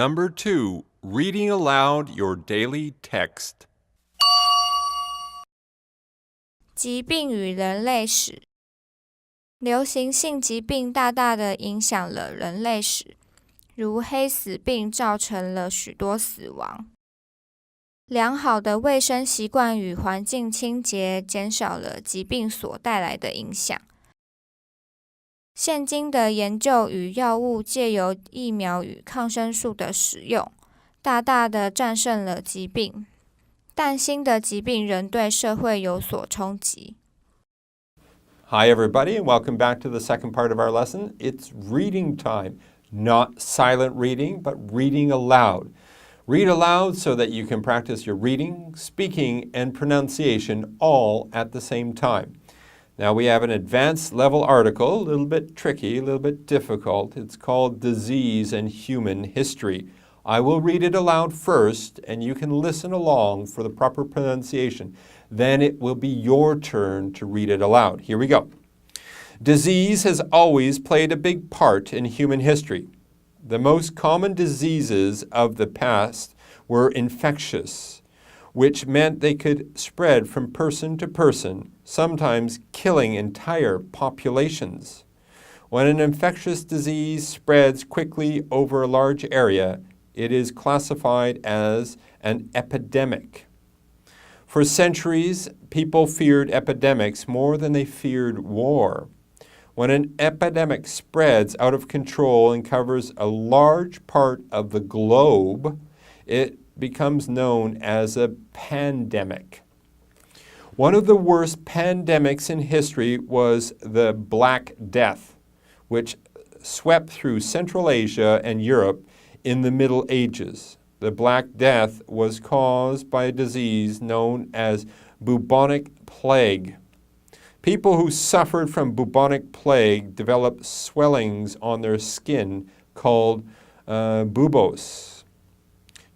Number 2, reading aloud your daily text. 疾病与人类史。流行性疾病大大地影响了人类史，如黑死病造成了许多死亡。良好的卫生习惯与环境清洁减少了疾病所带来的影响。现今的研究与药物借由疫苗与抗生素的使用，大大地战胜了疾病，但新的疾病仍对社会有所冲击。Hi everybody, and welcome back to the second part of our lesson. It's reading time, not silent reading, but reading aloud. Read aloud so that you can practice your reading, speaking, and pronunciation all at the same time. Now we have an advanced level article, a little bit tricky, a little bit difficult. It's called Disease and Human History. I will read it aloud first, and you can listen along for the proper pronunciation. Then it will be your turn to read it aloud. Here we go. Disease has always played a big part in human history. The most common diseases of the past were infectious, which meant they could spread from person to person, sometimes killing entire populations. When an infectious disease spreads quickly over a large area, it is classified as an epidemic. For centuries, people feared epidemics more than they feared war. When an epidemic spreads out of control and covers a large part of the globe, it becomes known as a pandemic. One of the worst pandemics in history was the Black Death, which swept through Central Asia and Europe in the Middle Ages. The Black Death was caused by a disease known as bubonic plague. People who suffered from bubonic plague developed swellings on their skin called buboes.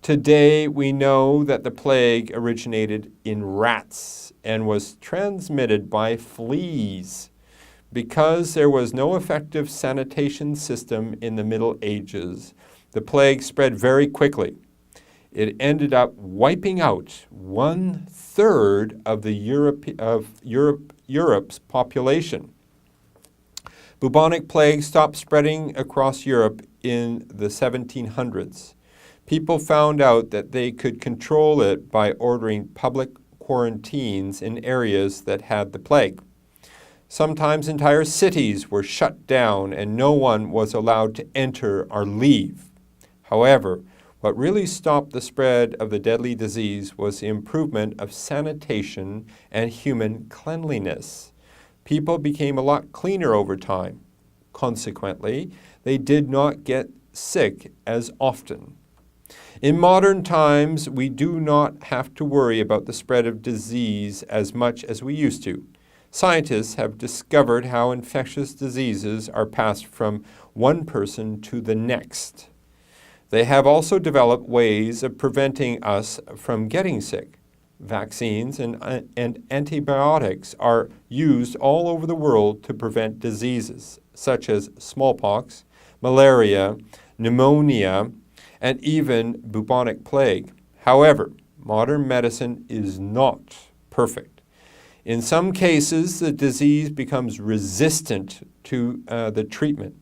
Today, we know that the plague originated in rats and was transmitted by fleas. Because there was no effective sanitation system in the Middle Ages, the plague spread very quickly. It ended up wiping out 1/3 of Europe's population. Bubonic plague stopped spreading across Europe in the 1700s. People found out that they could control it by ordering public quarantines in areas that had the plague. Sometimes entire cities were shut down and no one was allowed to enter or leave. However, what really stopped the spread of the deadly disease was the improvement of sanitation and human cleanliness. People became a lot cleaner over time. Consequently, they did not get sick as often. In modern times, we do not have to worry about the spread of disease as much as we used to. Scientists have discovered how infectious diseases are passed from one person to the next. They have also developed ways of preventing us from getting sick. Vaccines and antibiotics are used all over the world to prevent diseases, such as smallpox, malaria, pneumonia, and even bubonic plague. However, modern medicine is not perfect. In some cases, the disease becomes resistant to the treatment.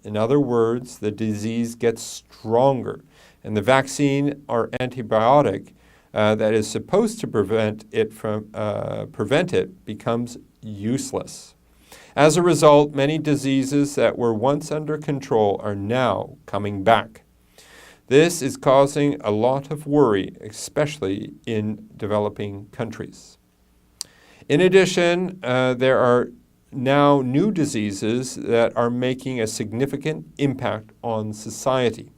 In other words, the disease gets stronger, and the vaccine or antibiotic that is supposed to prevent it becomes useless. As a result, many diseases that were once under control are now coming back. This is causing a lot of worry, especially in developing countries. In addition, there are now new diseases that are making a significant impact on society.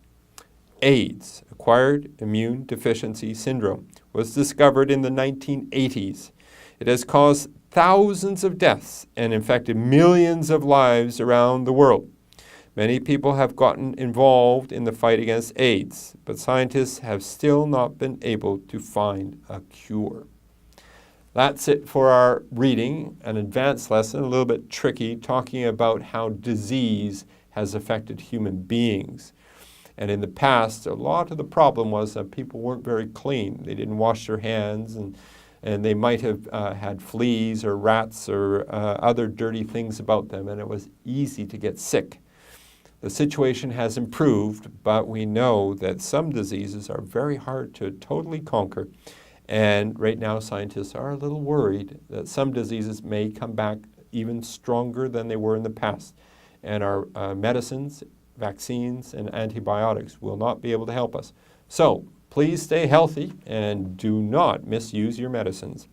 AIDS, acquired immune deficiency syndrome, was discovered in the 1980s. It has caused thousands of deaths and infected millions of lives around the world. Many people have gotten involved in the fight against AIDS, but scientists have still not been able to find a cure. That's it for our reading, an advanced lesson, a little bit tricky, talking about how disease has affected human beings. And in the past, a lot of the problem was that people weren't very clean. They didn't wash their hands, and they might have had fleas or rats or other dirty things about them, and it was easy to get sick. The situation has improved, but we know that some diseases are very hard to totally conquer. And right now, scientists are a little worried that some diseases may come back even stronger than they were in the past. And our medicines, vaccines, and antibiotics will not be able to help us. So please stay healthy and do not misuse your medicines.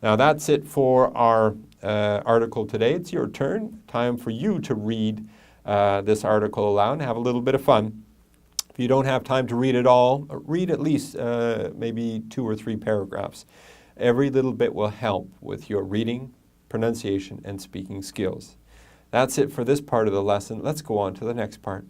Now that's it for our article today. It's your turn. Time for you to read this article aloud and have a little bit of fun. If you don't have time to read it all, read at least maybe 2 or 3 paragraphs. Every little bit will help with your reading, pronunciation, and speaking skills. That's it for this part of the lesson. Let's go on to the next part.